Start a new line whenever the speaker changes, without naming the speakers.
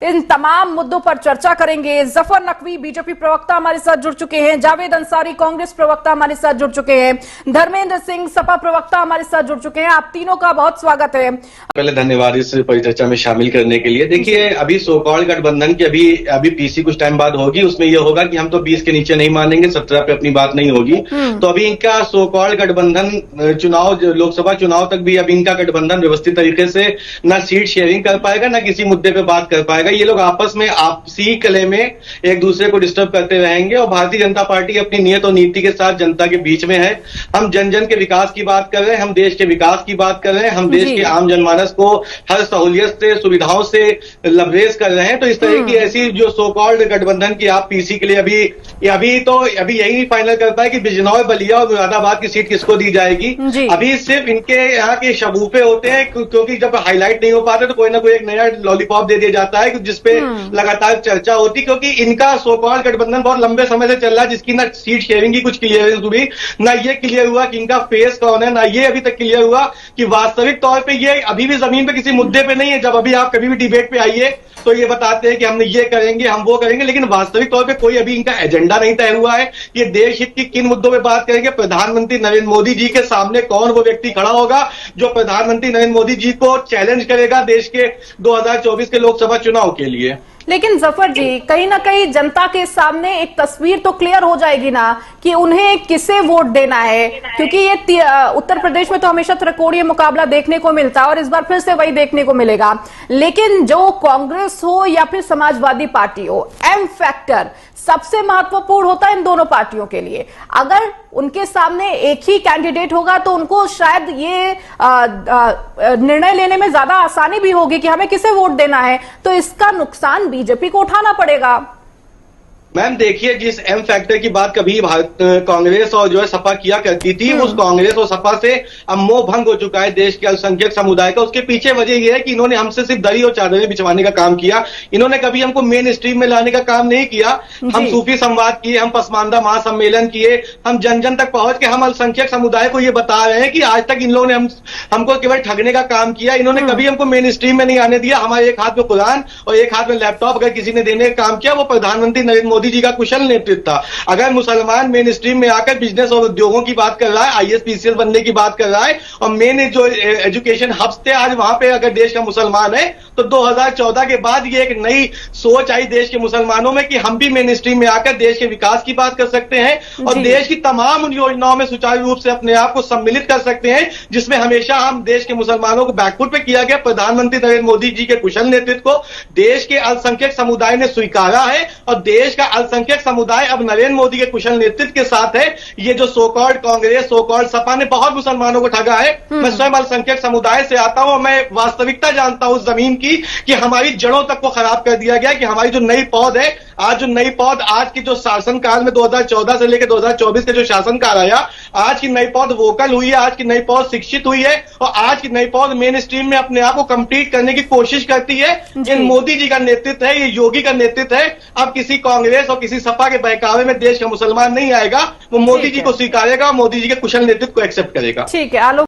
इन तमाम मुद्दों पर चर्चा करेंगे। जफर नकवी बीजेपी प्रवक्ता हमारे साथ जुड़ चुके हैं, जावेद अंसारी कांग्रेस प्रवक्ता हमारे साथ जुड़ चुके हैं, धर्मेंद्र सिंह सपा प्रवक्ता हमारे साथ जुड़ चुके हैं। आप तीनों का बहुत स्वागत है।
पहले धन्यवाद इस परिचर्चा में शामिल करने के लिए। देखिए, अभी सोकॉल गठबंधन की अभी पीसी कुछ टाइम बाद होगी, उसमें यह होगा कि हम तो 20 के नीचे नहीं मानेंगे, 17 पे अपनी बात नहीं होगी। तो अभी इनका सोकॉल गठबंधन चुनाव, लोकसभा चुनाव तक भी अभी इनका गठबंधन व्यवस्थित तरीके से न सीट शेयरिंग कर पाएगा, न किसी मुद्दे पे बात कर पाएगा। ये लोग आपस में आपसी कले में एक दूसरे को डिस्टर्ब करते रहेंगे और भारतीय जनता पार्टी अपनी नियत और नीति के साथ जनता के बीच में है। हम जन जन के विकास की बात कर रहे हैं, हम देश के विकास की बात कर रहे हैं, हम देश के आम जनमानस को हर सहूलियत से, सुविधाओं से लबरेज कर रहे हैं। तो इस तरह की ऐसी जो सो कॉल्ड गठबंधन की आप पीसी के लिए अभी यही फाइनल करता है कि बिजनौर, बलिया और मुरादाबाद की सीट किसको दी जाएगी। अभी सिर्फ इनके यहाँ के शगुफे होते हैं, क्योंकि जब हाईलाइट नहीं हो पाते तो कोई ना कोई एक नया लॉलीपॉप दे दिया जाता है जिसपे लगातार चर्चा होती, क्योंकि इनका सोकॉल गठबंधन बहुत लंबे समय से चल रहा है, जिसकी ना सीट शेयरिंग की कुछ क्लियरेंस हुई, ना ये क्लियर हुआ कि इनका फेस कौन है, ना ये अभी तक क्लियर हुआ कि वास्तविक तौर पे ये अभी भी जमीन पे किसी मुद्दे पे नहीं है। जब अभी आप कभी भी डिबेट पे आइए तो ये बताते हैं कि हमने ये करेंगे, हम वो करेंगे, लेकिन वास्तविक तौर पे कोई अभी इनका एजेंडा नहीं तय हुआ है। ये देश हित की किन मुद्दों पे बात करेंगे। प्रधानमंत्री नरेंद्र मोदी जी के सामने कौन वो व्यक्ति खड़ा होगा जो प्रधानमंत्री नरेंद्र मोदी जी को चैलेंज करेगा देश के 2024 के लोकसभा चुनाव के लिए।
लेकिन जफर जी, कहीं ना कहीं जनता के सामने एक तस्वीर तो क्लियर हो जाएगी ना कि उन्हें किसे वोट देना है, क्योंकि ये उत्तर प्रदेश में तो हमेशा त्रिकोणीय मुकाबला देखने को मिलता है और इस बार फिर से वही देखने को मिलेगा। लेकिन जो कांग्रेस हो या फिर समाजवादी पार्टी हो, एम फैक्टर सबसे महत्वपूर्ण होता है इन दोनों पार्टियों के लिए। अगर उनके सामने एक ही कैंडिडेट होगा तो उनको शायद ये निर्णय लेने में ज्यादा आसानी भी होगी कि हमें किसे वोट देना है, तो इसका नुकसान बीजेपी को उठाना पड़ेगा।
मैम देखिए, जिस एम फैक्टर की बात कभी कांग्रेस और जो है सपा किया करती थी, उस कांग्रेस और सपा से अब मोह भंग हो चुका है देश के अल्पसंख्यक समुदाय का। उसके पीछे वजह यह है कि इन्होंने हमसे सिर्फ दरी और चादरें बिछवाने का काम किया। इन्होंने कभी हमको मेन स्ट्रीम में लाने का काम नहीं किया। हम सूफी संवाद किए, हम पसमानदा महासम्मेलन किए, हम जन जन तक पहुंच के हम अल्पसंख्यक समुदाय को यह बता रहे हैं कि आज तक इन लोगों ने हमको केवल ठगने का काम किया। इन्होंने कभी हमको मेन स्ट्रीम में नहीं आने दिया। हमारे एक हाथ में कुरान और एक हाथ में लैपटॉप अगर किसी ने देने का काम किया, वो प्रधानमंत्री नरेंद्र मोदी जी का कुशल नेतृत्व था। अगर मुसलमान मेन स्ट्रीम में आकर बिजनेस और उद्योगों की बात कर रहा है, आईएएस पीसीएस बनने की बात कर रहा है और मेन जो एजुकेशन हब्स थे आज वहां पे अगर देश का मुसलमान है, तो 2014 के बाद ये एक नई सोच आई देश के मुसलमानों में कि हम भी मेन स्ट्रीम में आकर देश के विकास की बात कर सकते हैं और देश की तमाम उन योजनाओं में सुचारू रूप से अपने आप को सम्मिलित कर सकते हैं, जिसमें हमेशा हम देश के मुसलमानों को बैकफुट पे किया गया। प्रधानमंत्री नरेंद्र मोदी जी के कुशल नेतृत्व को देश के अल्पसंख्यक समुदाय ने स्वीकारा है और देश का अल्पसंख्यक समुदाय अब नरेंद्र मोदी के कुशल नेतृत्व के साथ है। ये जो सोकॉल्ड कांग्रेस, सोकॉल्ड सपा ने बहुत मुसलमानों को ठगा है। मैं स्वयं अल्पसंख्यक समुदाय से आता हूं और मैं वास्तविकता जानता हूं उस जमीन की कि हमारी जड़ों तक को खराब कर दिया गया, कि हमारी जो नई पौध है, आज जो नई पौध, आज की जो शासनकाल में 2014 से लेकर 2024 के जो शासनकाल आया, आज की नई पौध वोकल हुई है, आज की नई पौध शिक्षित हुई है और आज की नई पौध मेन स्ट्रीम में अपने आप को कंप्लीट करने की कोशिश करती है। इन मोदी जी का नेतृत्व है, ये योगी का नेतृत्व है। अब किसी कांग्रेस और किसी सपा के बहकावे में देश का मुसलमान नहीं आएगा, वो मोदी जी को स्वीकारेगा, मोदी जी के कुशल नेतृत्व को एक्सेप्ट करेगा।
ठीक है।